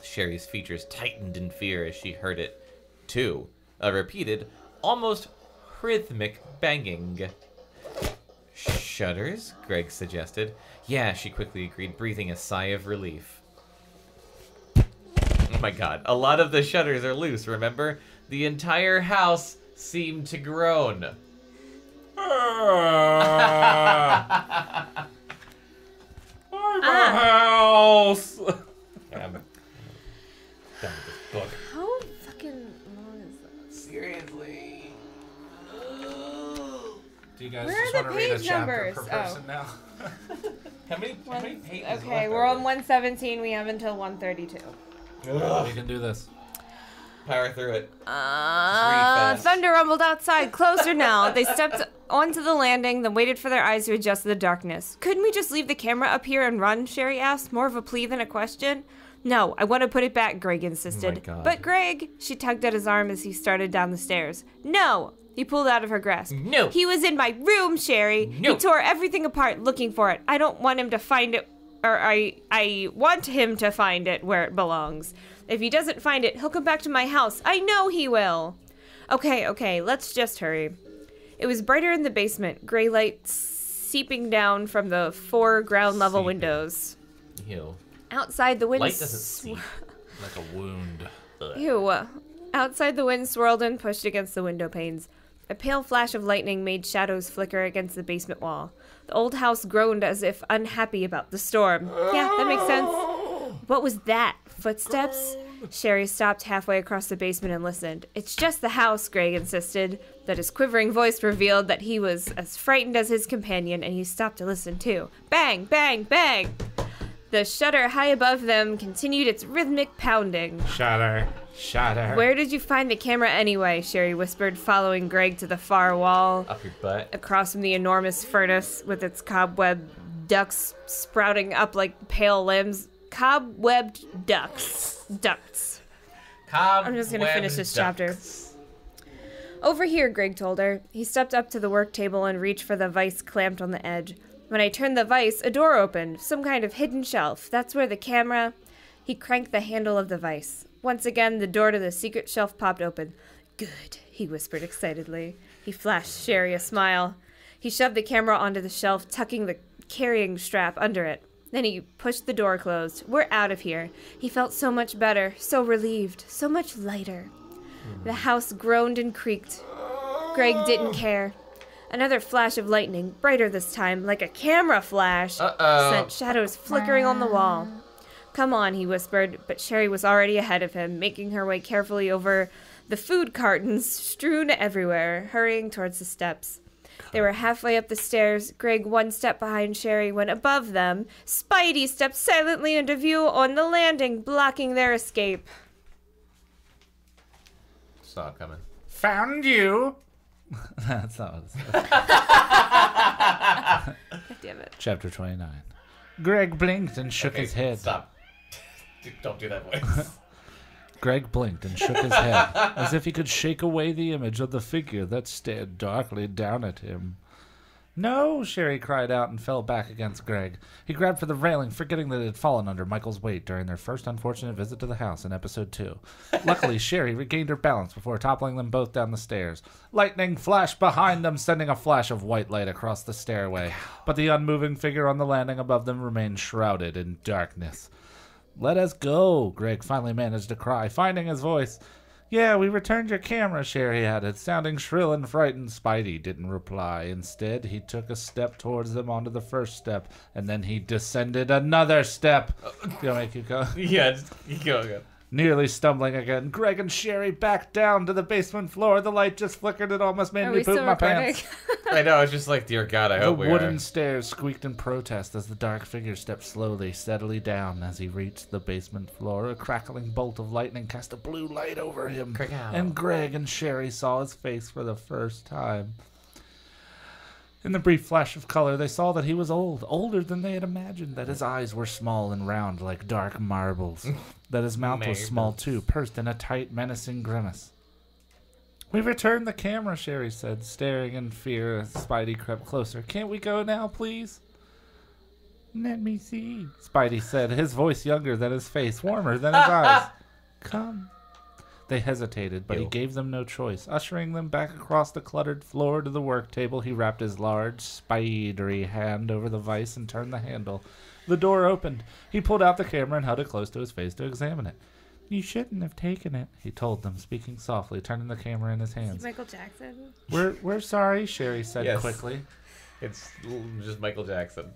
Sherry's features tightened in fear as she heard it, too. A repeated, almost rhythmic banging. "Shutters?" Greg suggested. "Yeah," she quickly agreed, breathing a sigh of relief. Oh my god, a lot of the shutters are loose, remember? The entire house seemed to groan. I'm a house! I'm done with this book. How fucking long is that? Seriously. Do you guys Where just are want the to read a page chapter numbers? per person now? How many pages Okay, left we're are on 117. We have until 132. We can do this. Power through it. fast. Thunder rumbled outside, closer now. They stepped onto the landing, then waited for their eyes to adjust to the darkness. "Couldn't we just leave the camera up here and run?" Sherry asked, more of a plea than a question. "No, I want to put it back," Greg insisted. Oh my God. "But Greg," she tugged at his arm as he started down the stairs. "No!" He pulled out of her grasp. No. "He was in my room, Sherry. No. He tore everything apart looking for it. I don't want him to find it, or I want him to find it where it belongs. If he doesn't find it, he'll come back to my house. I know he will." Okay, let's just hurry. It was brighter in the basement, gray light seeping down from the 4 ground level Seeping. windows. Ew. Outside the wind Light doesn't seep. Like a wound. Ew. Outside the wind swirled and pushed against the window panes. A pale flash of lightning made shadows flicker against the basement wall. The old house groaned as if unhappy about the storm. Yeah, that makes sense. What was that? Footsteps? Sherry stopped halfway across the basement and listened. "It's just the house," Greg insisted. But his quivering voice revealed that he was as frightened as his companion, and he stopped to listen too. Bang, bang, bang! The shutter high above them continued its rhythmic pounding. Shutter. "Where did you find the camera anyway?" Sherry whispered, following Greg to the far wall, Up your butt. across from the enormous furnace with its cobweb ducts sprouting up like pale limbs. Cobwebbed ducts. I'm just gonna finish this chapter. "Over here," Greg told her. He stepped up to the work table and reached for the vise clamped on the edge. "When I turned the vise, a door opened. Some kind of hidden shelf. That's where the camera..." He cranked the handle of the vise. Once again, the door to the secret shelf popped open. "Good," he whispered excitedly. He flashed Sherry a smile. He shoved the camera onto the shelf, tucking the carrying strap under it. Then he pushed the door closed. "We're out of here." He felt so much better, so relieved, so much lighter. The house groaned and creaked. Greg didn't care. Another flash of lightning, brighter this time, like a camera flash, sent shadows flickering on the wall. "Come on," he whispered, but Sherry was already ahead of him, making her way carefully over the food cartons strewn everywhere, hurrying towards the steps. They were halfway up the stairs, Greg one step behind Sherry when above them, Spidey stepped silently into view on the landing, blocking their escape. Saw it coming. Found you. That's not what it says. God damn it. Chapter 29. Greg blinked and shook his head. Stop. Don't do that voice. Greg blinked and shook his head, as if he could shake away the image of the figure that stared darkly down at him. "No!" Sherry cried out and fell back against Greg. He grabbed for the railing, forgetting that it had fallen under Michael's weight during their first unfortunate visit to the house in episode 2. Luckily, Sherry regained her balance before toppling them both down the stairs. Lightning flashed behind them, sending a flash of white light across the stairway, but the unmoving figure on the landing above them remained shrouded in darkness. "Let us go," Greg finally managed to cry, finding his voice. "Yeah, we returned your camera," Sherry added, sounding shrill and frightened. Spidey didn't reply. Instead, he took a step towards them onto the first step, and then he descended another step. Do you want me to keep going? Yeah, just go. Nearly stumbling again, Greg and Sherry backed down to the basement floor. The light just flickered. It almost made me poop my pants. I know, I was just like, dear God, I hope we The are. wooden stairs squeaked in protest as the dark figure stepped slowly, steadily down. As he reached the basement floor, a crackling bolt of lightning cast a blue light over him. And Greg and Sherry saw his face for the first time. In the brief flash of color, they saw that he was old, older than they had imagined, that his eyes were small and round like dark marbles, that his mouth was small too, pursed in a tight, menacing grimace. We returned the camera, Sherry said, staring in fear as Spidey crept closer. Can't we go now, please? Let me see, Spidey said, his voice younger than his face, warmer than his eyes. Come. They hesitated, but he gave them no choice. Ushering them back across the cluttered floor to the work table, he wrapped his large, spidery hand over the vise and turned the handle. The door opened. He pulled out the camera and held it close to his face to examine it. You shouldn't have taken it, he told them, speaking softly, turning the camera in his hands. Michael Jackson? We're sorry, Sherry said quickly. It's just Michael Jackson.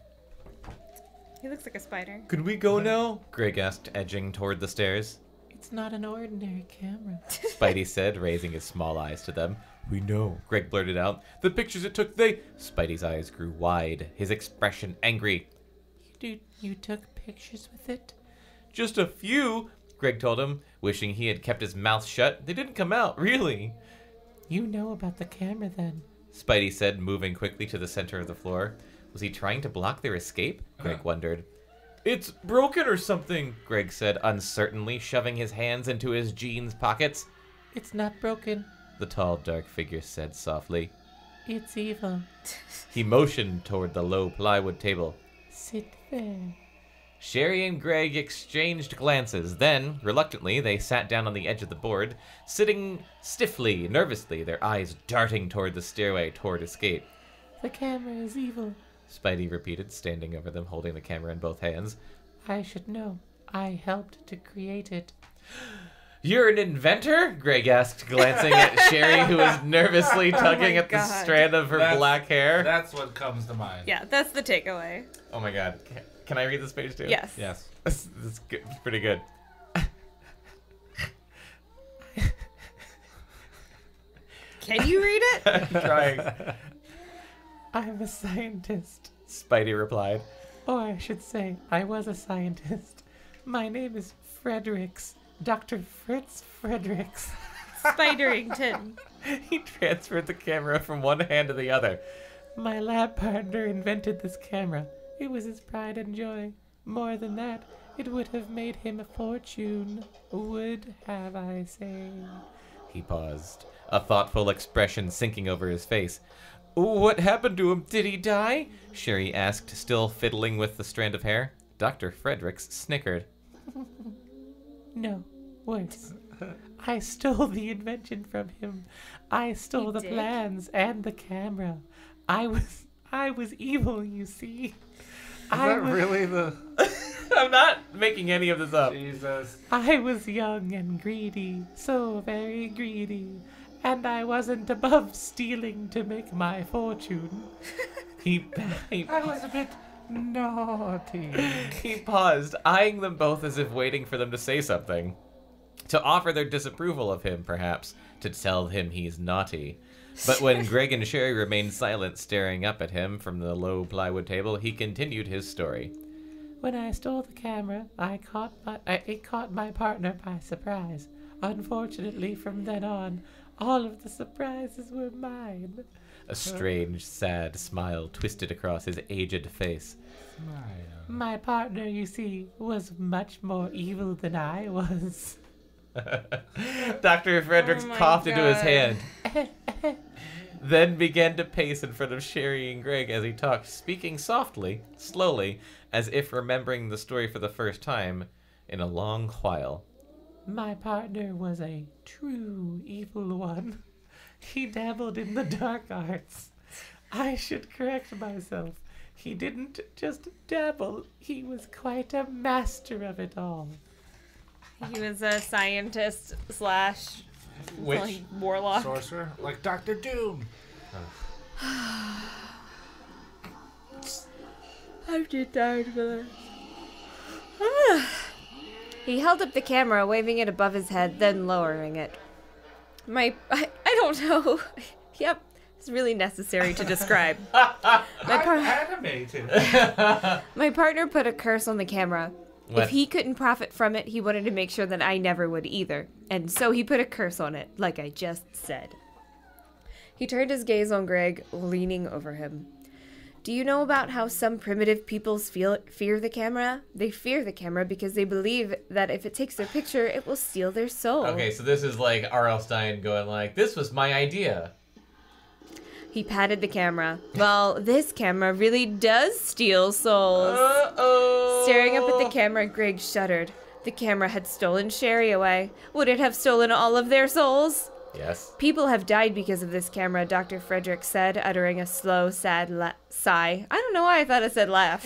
He looks like a spider. Could we go now? Greg asked, edging toward the stairs. It's not an ordinary camera, Spidey said, raising his small eyes to them. We know, Greg blurted out. The pictures it took, Spidey's eyes grew wide, his expression angry. You took pictures with it? Just a few, Greg told him, wishing he had kept his mouth shut. They didn't come out, really. You know about the camera, then, Spidey said, moving quickly to the center of the floor. Was he trying to block their escape? Greg wondered. It's broken or something, Greg said uncertainly, shoving his hands into his jeans pockets. It's not broken, the tall, dark figure said softly. It's evil. He motioned toward the low plywood table. Sit there. Sherry and Greg exchanged glances. Then, reluctantly, they sat down on the edge of the board, sitting stiffly, nervously, their eyes darting toward the stairway toward escape. The camera is evil, Spidey repeated, standing over them, holding the camera in both hands. I should know. I helped to create it. You're an inventor? Greg asked, glancing at Sherry, who was nervously tugging at the strand of her black hair. That's what comes to mind. Yeah, that's the takeaway. Oh my God. Can I read this page too? Yes. Yes. This is good. It's pretty good. Can you read it? I'm trying. I'm a scientist, Spidey replied. Or I should say, I was a scientist. My name is Fredericks. Dr. Fritz Fredericks. Spiderington. He transferred the camera from one hand to the other. My lab partner invented this camera. It was his pride and joy. More than that, it would have made him a fortune. Would have, I say. He paused, a thoughtful expression sinking over his face. What happened to him? Did he die? Sherry asked, still fiddling with the strand of hair. Dr. Fredericks snickered. No, worse. I stole the invention from him. I stole the plans and the camera. I was evil, you see. Is that really the... I'm not making any of this up. Jesus. I was young and greedy, so very greedy. And I wasn't above stealing to make my fortune. I was a bit naughty. He paused, eyeing them both as if waiting for them to say something. To offer their disapproval of him, perhaps. To tell him he's naughty. But when Greg and Sherry remained silent, staring up at him from the low plywood table, he continued his story. When I stole the camera, it caught my partner by surprise. Unfortunately, from then on, all of the surprises were mine. A strange, sad smile twisted across his aged face. My partner, you see, was much more evil than I was. Dr. Fredericks coughed into his hand, then began to pace in front of Sherry and Greg as he talked, speaking softly, slowly, as if remembering the story for the first time in a long while. My partner was a true evil one. He dabbled in the dark arts. I should correct myself. He didn't just dabble. He was quite a master of it all. He was a scientist slash Witch? warlock. Sorcerer? Like Dr. Doom. I'm too tired for this. He held up the camera, waving it above his head, then lowering it. I don't know. Yep, it's really necessary to describe. Animated. My partner put a curse on the camera. What? If he couldn't profit from it, he wanted to make sure that I never would either. And so he put a curse on it, like I just said. He turned his gaze on Greg, leaning over him. Do you know about how some primitive peoples fear the camera? They fear the camera because they believe that if it takes their picture, it will steal their soul. Okay, so this is like R.L. Stine going like, this was my idea. He patted the camera. Well, this camera really does steal souls. Uh-oh. Staring up at the camera, Greg shuddered. The camera had stolen Sherry away. Would it have stolen all of their souls? Yes. People have died because of this camera, Dr. Frederick said, uttering a slow, sad sigh. I don't know why I thought it said laugh.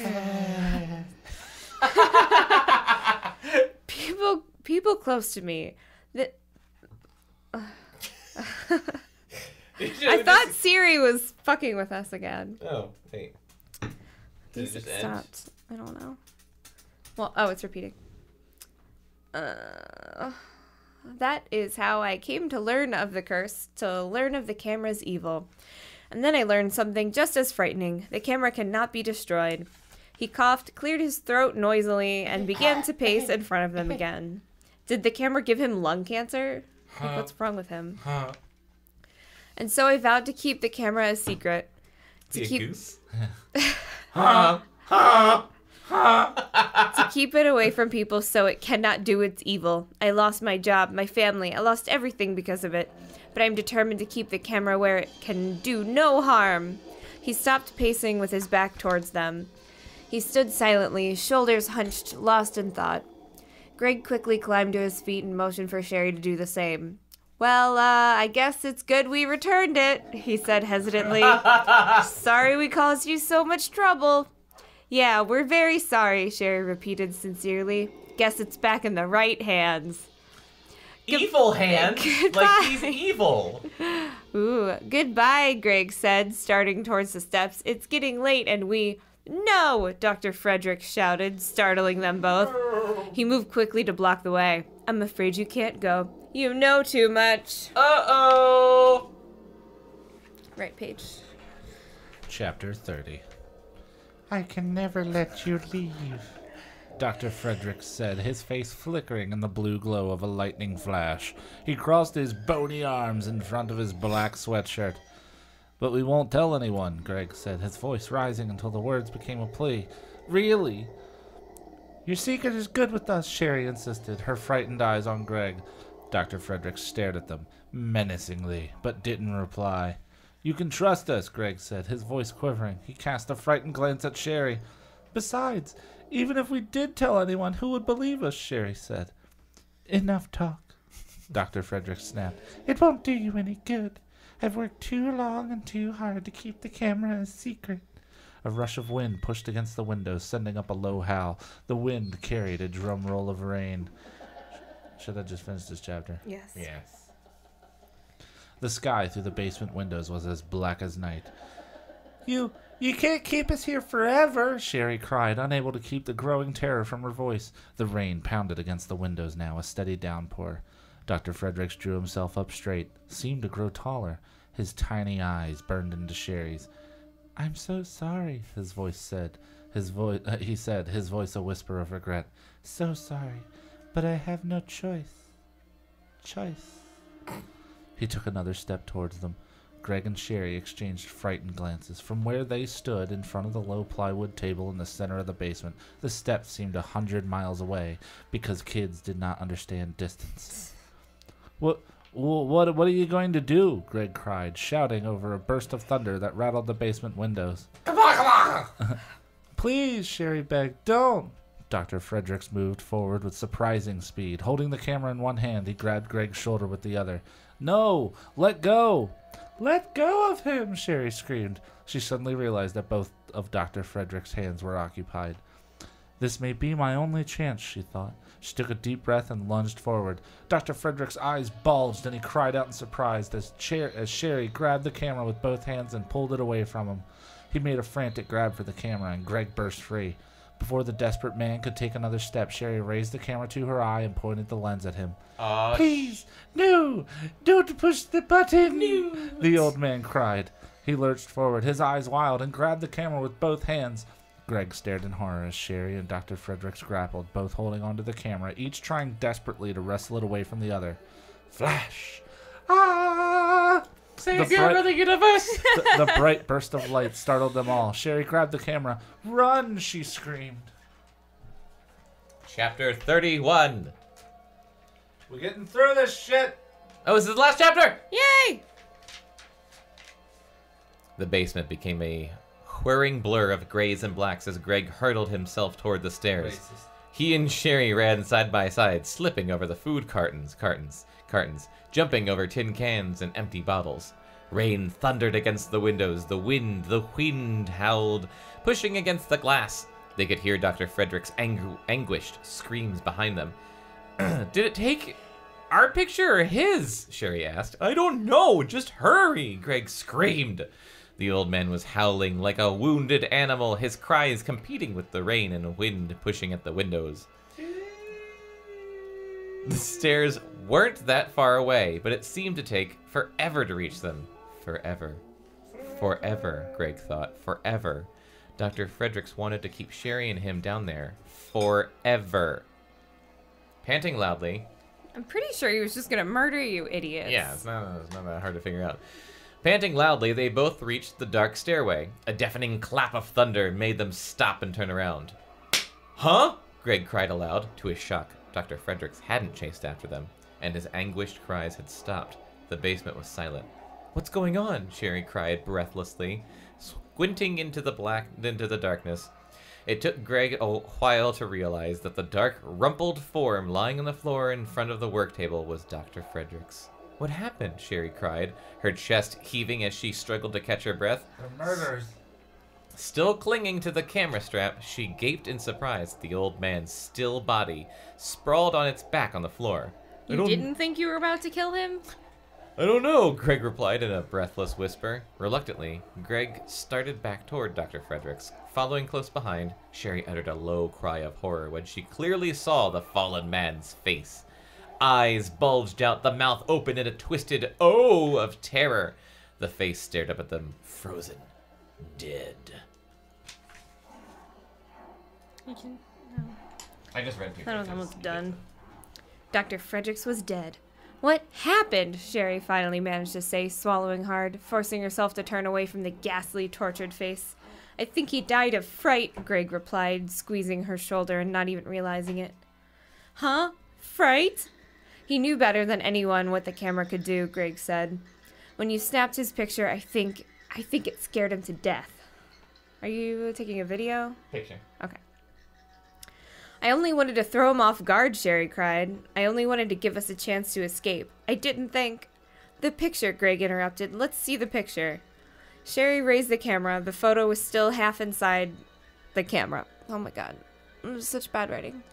People close to me. I thought Siri was fucking with us again. Oh, wait. Did it just end? Stopped. I don't know. Well, oh, it's repeating. That is how I came to learn of the curse, to learn of the camera's evil. And then I learned something just as frightening. The camera cannot be destroyed. He coughed, cleared his throat noisily, and began to pace in front of them again. Did the camera give him lung cancer? Like, what's wrong with him? And so I vowed to keep the camera a secret. To keep it away from people so it cannot do its evil. I lost my job, my family, I lost everything because of it. But I'm determined to keep the camera where it can do no harm. He stopped pacing with his back towards them. He stood silently, shoulders hunched, lost in thought. Greg quickly climbed to his feet and motioned for Sherry to do the same. Well, I guess it's good we returned it, he said hesitantly. Sorry we caused you so much trouble. Yeah, we're very sorry, Sherry repeated sincerely. Guess it's back in the right hands. Evil hands? Goodbye. Like he's evil. Ooh, goodbye, Greg said, starting towards the steps. It's getting late and we... No, Dr. Frederick shouted, startling them both. He moved quickly to block the way. I'm afraid you can't go. You know too much. Uh-oh. Right page. Chapter 30. I can never let you leave, Dr. Frederick said, his face flickering in the blue glow of a lightning flash. He crossed his bony arms in front of his black sweatshirt. But we won't tell anyone, Greg said, his voice rising until the words became a plea. Really? Your secret is good with us, Sherry insisted, her frightened eyes on Greg. Dr. Frederick stared at them, menacingly, but didn't reply. You can trust us, Greg said, his voice quivering. He cast a frightened glance at Sherry. Besides, even if we did tell anyone, who would believe us, Sherry said. Enough talk, Dr. Frederick snapped. It won't do you any good. I've worked too long and too hard to keep the camera a secret. A rush of wind pushed against the windows, sending up a low howl. The wind carried a drum roll of rain. Should I just finish this chapter? Yes. Yes. The sky through the basement windows was as black as night. You can't keep us here forever, Sherry cried, unable to keep the growing terror from her voice. The rain pounded against the windows now, a steady downpour. Dr. Fredericks drew himself up straight, seemed to grow taller. His tiny eyes burned into Sherry's. I'm so sorry, his voice said. He said, his voice a whisper of regret. So sorry, but I have no choice. He took another step towards them. Greg and Sherry exchanged frightened glances. From where they stood in front of the low plywood table in the center of the basement, the steps seemed 100 miles away because kids did not understand distance. What are you going to do? Greg cried, shouting over a burst of thunder that rattled the basement windows. Come on! Please, Sherry begged, don't. Dr. Fredericks moved forward with surprising speed. Holding the camera in one hand, he grabbed Greg's shoulder with the other. No! Let go! Let go of him! Sherry screamed. She suddenly realized that both of Dr. Frederick's hands were occupied. This may be my only chance, she thought. She took a deep breath and lunged forward. Dr. Frederick's eyes bulged and he cried out in surprise as Sherry grabbed the camera with both hands and pulled it away from him. He made a frantic grab for the camera and Greg burst free. Before the desperate man could take another step, Sherry raised the camera to her eye and pointed the lens at him. Please, no, don't push the button, no. The old man cried. He lurched forward, his eyes wild, and grabbed the camera with both hands. Greg stared in horror as Sherry and Dr. Fredericks grappled, both holding onto the camera, each trying desperately to wrestle it away from the other. Flash! Ah! Savior of the universe! The bright burst of light startled them all. Sherry grabbed the camera. Run, she screamed. Chapter 31. We're getting through this shit! Oh, this is the last chapter! Yay! The basement became a whirring blur of grays and blacks as Greg hurtled himself toward the stairs. Racist. He and Sherry ran side by side, slipping over the food cartons, jumping over tin cans and empty bottles. Rain thundered against the windows. The wind howled, pushing against the glass. They could hear Dr. Frederick's anguished screams behind them. Did it take our picture or his? Sherry asked. I don't know. Just hurry, Greg screamed. The old man was howling like a wounded animal, his cries competing with the rain and wind pushing at the windows. The stairs weren't that far away, but it seemed to take forever to reach them. Forever. Forever, Greg thought. Forever. Dr. Fredericks wanted to keep Sherry and him down there. Forever. Panting loudly. I'm pretty sure he was just gonna murder you, idiots. Yeah, it's not that hard to figure out. Panting loudly, they both reached the dark stairway. A deafening clap of thunder made them stop and turn around. Huh? Greg cried aloud. To his shock, Dr. Fredericks hadn't chased after them, and his anguished cries had stopped. The basement was silent. What's going on? Sherry cried breathlessly, squinting into the darkness. It took Greg a while to realize that the dark, rumpled form lying on the floor in front of the work table was Dr. Fredericks. What happened? Sherry cried, her chest heaving as she struggled to catch her breath. The murders. Still clinging to the camera strap, she gaped in surprise at the old man's still body, sprawled on its back on the floor. You didn't think you were about to kill him? I don't know, Greg replied in a breathless whisper. Reluctantly, Greg started back toward Dr. Fredericks. Following close behind, Sherry uttered a low cry of horror when she clearly saw the fallen man's face. Eyes bulged out, the mouth open in a twisted O of terror. The face stared up at them, frozen, dead. I just read 2 I was pages. almost done. Dr. Fredericks was dead. What happened? Sherry finally managed to say, swallowing hard, forcing herself to turn away from the ghastly, tortured face. I think he died of fright, Greg replied, squeezing her shoulder and not even realizing it. Huh? Fright? He knew better than anyone what the camera could do, Greg said. When you snapped his picture, I think it scared him to death. Are you taking a video? Picture. Okay. I only wanted to throw him off guard, Sherry cried. I only wanted to give us a chance to escape. I didn't think... The picture, Greg interrupted. Let's see the picture. Sherry raised the camera. The photo was still half inside the camera. Oh my god. It was such bad writing.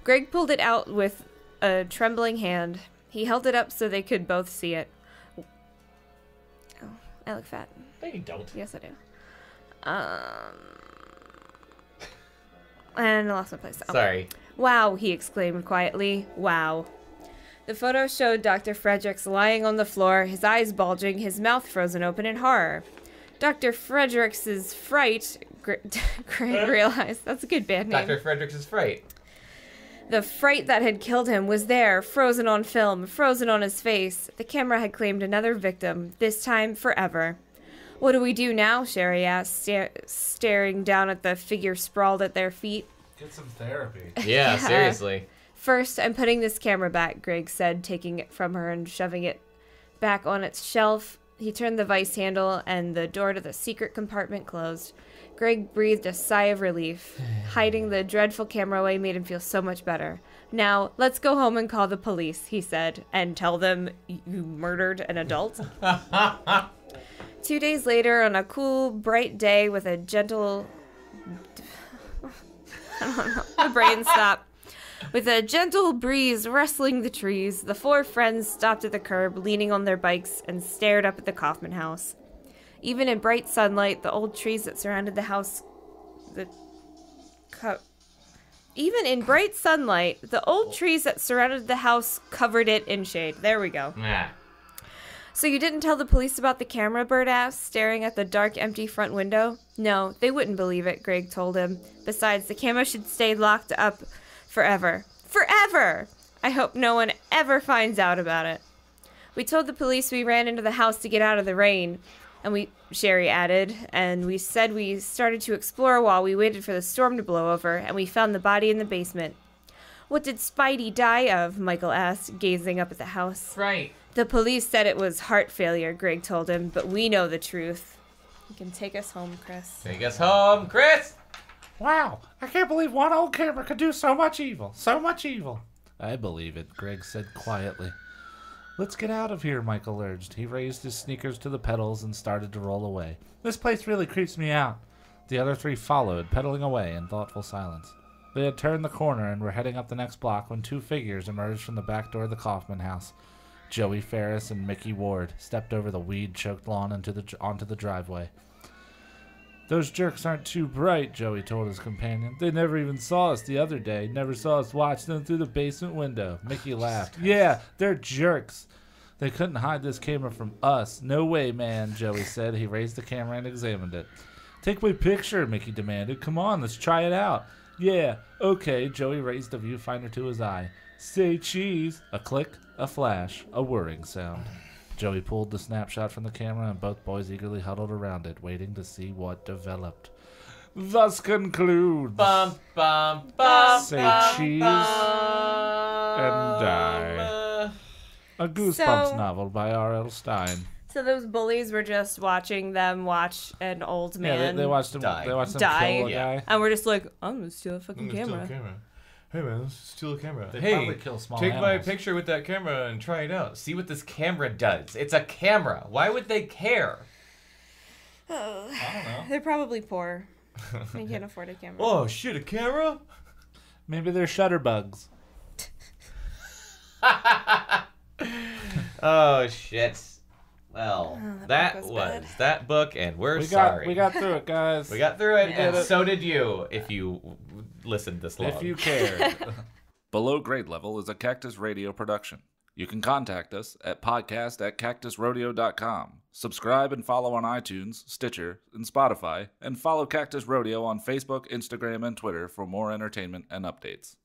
Greg pulled it out with a trembling hand. He held it up so they could both see it. Oh, I look fat. No, you don't. Yes, I do. And I lost my place. Oh. Sorry. Wow, he exclaimed quietly. Wow. The photo showed Dr. Fredericks lying on the floor, his eyes bulging, his mouth frozen open in horror. Dr. Fredericks' fright, Greg realized. That's a good band name. Dr. Fredericks' fright. The fright that had killed him was there, frozen on film, frozen on his face. The camera had claimed another victim, this time forever. What do we do now? Sherry asked, staring down at the figure sprawled at their feet. Get some therapy. Yeah, seriously. First, I'm putting this camera back, Greg said, taking it from her and shoving it back on its shelf. He turned the vice handle and the door to the secret compartment closed. Greg breathed a sigh of relief. Hiding the dreadful camera away made him feel so much better. Now, let's go home and call the police, he said, and tell them you murdered an adult. 2 days later, on a cool, bright day with a gentle... I don't know. My brain stopped. With a gentle breeze rustling the trees, the four friends stopped at the curb, leaning on their bikes, and stared up at the Kaufman house. Even in bright sunlight, the old trees that surrounded the house... The Even in bright sunlight, the old trees that surrounded the house covered it in shade. There we go. Nah. So you didn't tell the police about the camera, Bert asked, staring at the dark, empty front window? No, they wouldn't believe it, Greg told him. Besides, the camera should stay locked up forever. Forever! I hope no one ever finds out about it. We told the police we ran into the house to get out of the rain, Sherry added, and we said we started to explore while we waited for the storm to blow over, and we found the body in the basement. What did Spidey die of? Michael asked, gazing up at the house. Right. The police said it was heart failure, Greg told him, but we know the truth. You can take us home, Chris. Take us home, Chris! Wow, I can't believe one old camera could do so much evil. So much evil. I believe it, Greg said quietly. Let's get out of here, Michael urged. He raised his sneakers to the pedals and started to roll away. This place really creeps me out. The other three followed, pedaling away in thoughtful silence. They had turned the corner and were heading up the next block when two figures emerged from the back door of the Kaufman house. Joey Ferris and Mickey Ward stepped over the weed-choked lawn onto the driveway. Those jerks aren't too bright, Joey told his companion. They never even saw us the other day. Never saw us watch them through the basement window. Mickey laughed. Yeah, they're jerks. They couldn't hide this camera from us. No way, man, Joey said. He raised the camera and examined it. Take my picture, Mickey demanded. Come on, let's try it out. Yeah, okay, Joey raised the viewfinder to his eye. Say cheese. A click, a flash, a whirring sound. Joey pulled the snapshot from the camera and both boys eagerly huddled around it, waiting to see what developed. Thus concludes. Bum, bum, bum, Say bum, cheese bum, and die. A Goosebumps novel by R.L. Stine. So those bullies were just watching them watch an old man Yeah, they watched him. die. They watched him Die. kill a Yeah. guy. and we're just like, I'm gonna steal a fucking camera. Hey man, let's steal a camera. They Hey, probably kill small take my animals. picture with that camera and try it out. See what this camera does. It's a camera. Why would they care? I don't know. They're probably poor. They can't afford a camera. Oh, shit, a camera? Maybe they're shutterbugs. Oh, shit. Well, that that book was was bad. that book, and we're We sorry. got through it, guys. We got through it, We and did it. so did you, if you listened this long. If you care. Below Grade Level is a Cactus Radio production. You can contact us at podcast@cactusrodeo.com. Subscribe and follow on iTunes, Stitcher, and Spotify, and follow Cactus Rodeo on Facebook, Instagram, and Twitter for more entertainment and updates.